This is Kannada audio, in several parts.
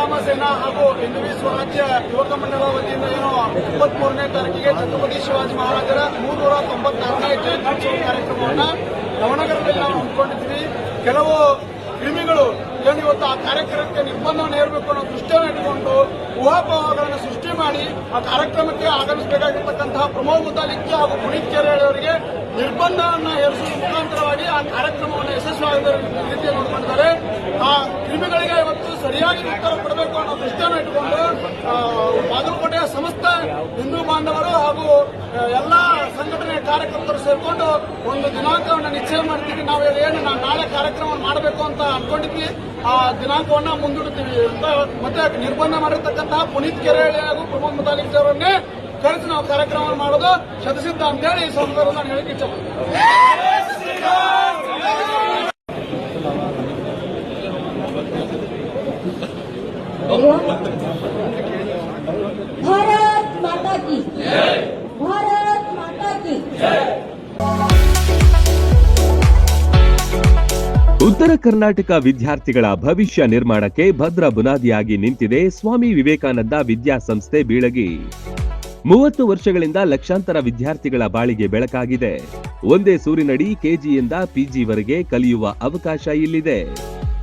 ಶ್ರೀರಾಮ ಸೇನಾ ಹಾಗೂ ಹಿಂದವಿ ಸ್ವರಾಜ್ಯ ಯುವಕ ಮಂಡಳ ವತಿಯಿಂದ ಏನು 23ನೇ ತಾರೀಕಿಗೆ ಛತ್ರಪತಿ ಶಿವಾಜಿ ಮಹಾರಾಜರ 396ನೇ ಜಯಂತ್ಯುತ್ಸವ ಕಾರ್ಯಕ್ರಮವನ್ನು ನವನಗರದಲ್ಲಿ ನಾವು ಹಮ್ಮಿಕೊಂಡಿದ್ವಿ. ಕೆಲವು ಕ್ರಿಮಿಗಳು ಏನು ಇವತ್ತು ಆ ಕಾರ್ಯಕ್ರಮಕ್ಕೆ ನಿರ್ಬಂಧವನ್ನು ಹೇರಬೇಕು ಅನ್ನೋ ದೃಷ್ಟಿಯನ್ನು ಇಟ್ಟುಕೊಂಡು ಊಹಾಪೋಹಗಳನ್ನು ಸೃಷ್ಟಿ ಮಾಡಿ ಆ ಕಾರ್ಯಕ್ರಮಕ್ಕೆ ಆಗಮಿಸಬೇಕಾಗಿರ್ತಕ್ಕಂತಹ ಪ್ರಮೋದ್ ಮುತಾಲಿಕ್ ಹಾಗೂ ಪುನೀತ್ ಕೆರೆಹಳ್ಳಿ ಅವರಿಗೆ ನಿರ್ಬಂಧವನ್ನು ಹೇರಿಸುವ ಮುಖಾಂತರವಾಗಿ ಆ ಕಾರ್ಯಕ್ರಮವನ್ನು ಯಶಸ್ವಿಯಾದ ರೀತಿಯಲ್ಲಿ ನೋಡಿಕೊಂಡಿದ್ದಾರೆ. ಆ ಕ್ರಿಮಿಗಳಿಗೆ ಇವತ್ತು ಸರಿಯಾಗಿ ಉತ್ತರ ಕೊಡಬೇಕು ಅನ್ನೋ ದೃಷ್ಟಿಯನ್ನು ಇಟ್ಟುಕೊಂಡು ಬಾಗಲಕೋಟೆಯ ಸಮಸ್ತ ಹಿಂದೂ ಬಾಂಧವರು ಹಾಗೂ ಎಲ್ಲ ಸಂಘಟನೆಯ ಕಾರ್ಯಕರ್ತರು ಸೇರಿಕೊಂಡು ಒಂದು ದಿನಾಂಕವನ್ನು ನಿಶ್ಚಯ ಮಾಡ್ತೀವಿ. ನಾವು ಏನು ನಾಳೆ ಕಾರ್ಯಕ್ರಮವನ್ನು ಮಾಡಬೇಕು ಅಂತ ಅನ್ಕೊಂಡಿದ್ವಿ, ಆ ದಿನಾಂಕವನ್ನು ಮುಂದೂಡುತ್ತೀವಿ ಅಂತ. ಮತ್ತೆ ನಿರ್ಬಂಧ ಮಾಡಿರ್ತಕ್ಕಂತಹ ಪುನೀತ್ ಕೆರೆಹಳ್ಳಿ ಹಾಗೂ ಪ್ರಮೋದ್ ಮುತಾಲಿಕ್ ಅವರನ್ನೇ ಕರೆಸಿ ನಾವು ಕಾರ್ಯಕ್ರಮವನ್ನು ಮಾಡೋದು ಶತಸಿದ್ಧ ಅಂತೇಳಿ ಈ ಸಂದರ್ಭದಲ್ಲಿ ನಾನು ಹೇಳಿಕೆ ಇಚ್ಛೆ. भारत माता की जय, भारत माता की जय. ಉತ್ತರ ಕರ್ನಾಟಕ ವಿದ್ಯಾರ್ಥಿಗಳ ಭವಿಷ್ಯ ನಿರ್ಮಾಣಕ್ಕೆ ಭದ್ರ ಬುನಾದಿಯಾಗಿ ನಿಂತಿದೆ ಸ್ವಾಮಿ ವಿವೇಕಾನಂದ ವಿದ್ಯಾಸಂಸ್ಥೆ ಬೀಳಗಿ. 30 ವರ್ಷಗಳಿಂದ ಲಕ್ಷಾಂತರ ವಿದ್ಯಾರ್ಥಿಗಳ ಬಾಳಿಗೆ ಬೆಳಕಾಗಿದೆ. ಒಂದೇ ಸೂರಿನಡಿ ಕೆಜಿಯಿಂದ ಪಿಜಿವರೆಗೆ ಕಲಿಯುವ ಅವಕಾಶ ಇಲ್ಲಿದೆ.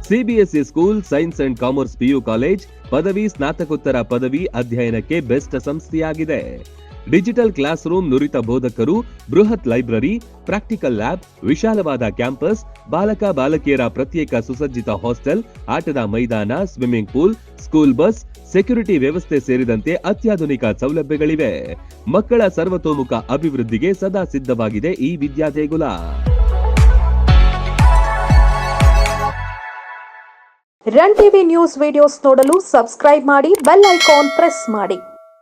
CBSE school, science and commerce PU college, ಪದವಿ ಸ್ನಾತಕೋತ್ತರ ಪದವಿ ಅಧ್ಯಯನಕ್ಕೆ ಬೆಸ್ಟ್ ಸಂಸ್ಥೆಯಾಗಿದೆ. ಡಿಜಿಟಲ್ ಕ್ಲಾಸ್ ರೂಮ್, ನುರಿತ ಬೋಧಕರು, ಬೃಹತ್ ಲೈಬ್ರರಿ, ಪ್ರಾಕ್ಟಿಕಲ್ ಲ್ಯಾಬ್, ವಿಶಾಲವಾದ ಕ್ಯಾಂಪಸ್, ಬಾಲಕ ಬಾಲಕಿಯರ ಪ್ರತ್ಯೇಕ ಸುಸಜ್ಜಿತ ಹಾಸ್ಟೆಲ್, ಆಟದ ಮೈದಾನ, swimming pool, school bus, security ವ್ಯವಸ್ಥೆ ಸೇರಿದಂತೆ ಅತ್ಯಾಧುನಿಕ ಸೌಲಭ್ಯಗಳಿವೆ. ಮಕ್ಕಳ ಸರ್ವತೋಮುಖ ಅಭಿವೃದ್ಧಿಗೆ ಸದಾ ಸಿದ್ಧವಾಗಿದೆ ಈ ವಿದ್ಯಾದೇಗುಲ. ರನ್ ಟಿವಿ ನ್ಯೂಸ್ ವಿಡಿಯೋಸ್ ನೋಡಲು ಸಬ್ಸ್ಕ್ರೈಬ್ ಮಾಡಿ, ಬೆಲ್ ಐಕಾನ್ ಪ್ರೆಸ್ ಮಾಡಿ.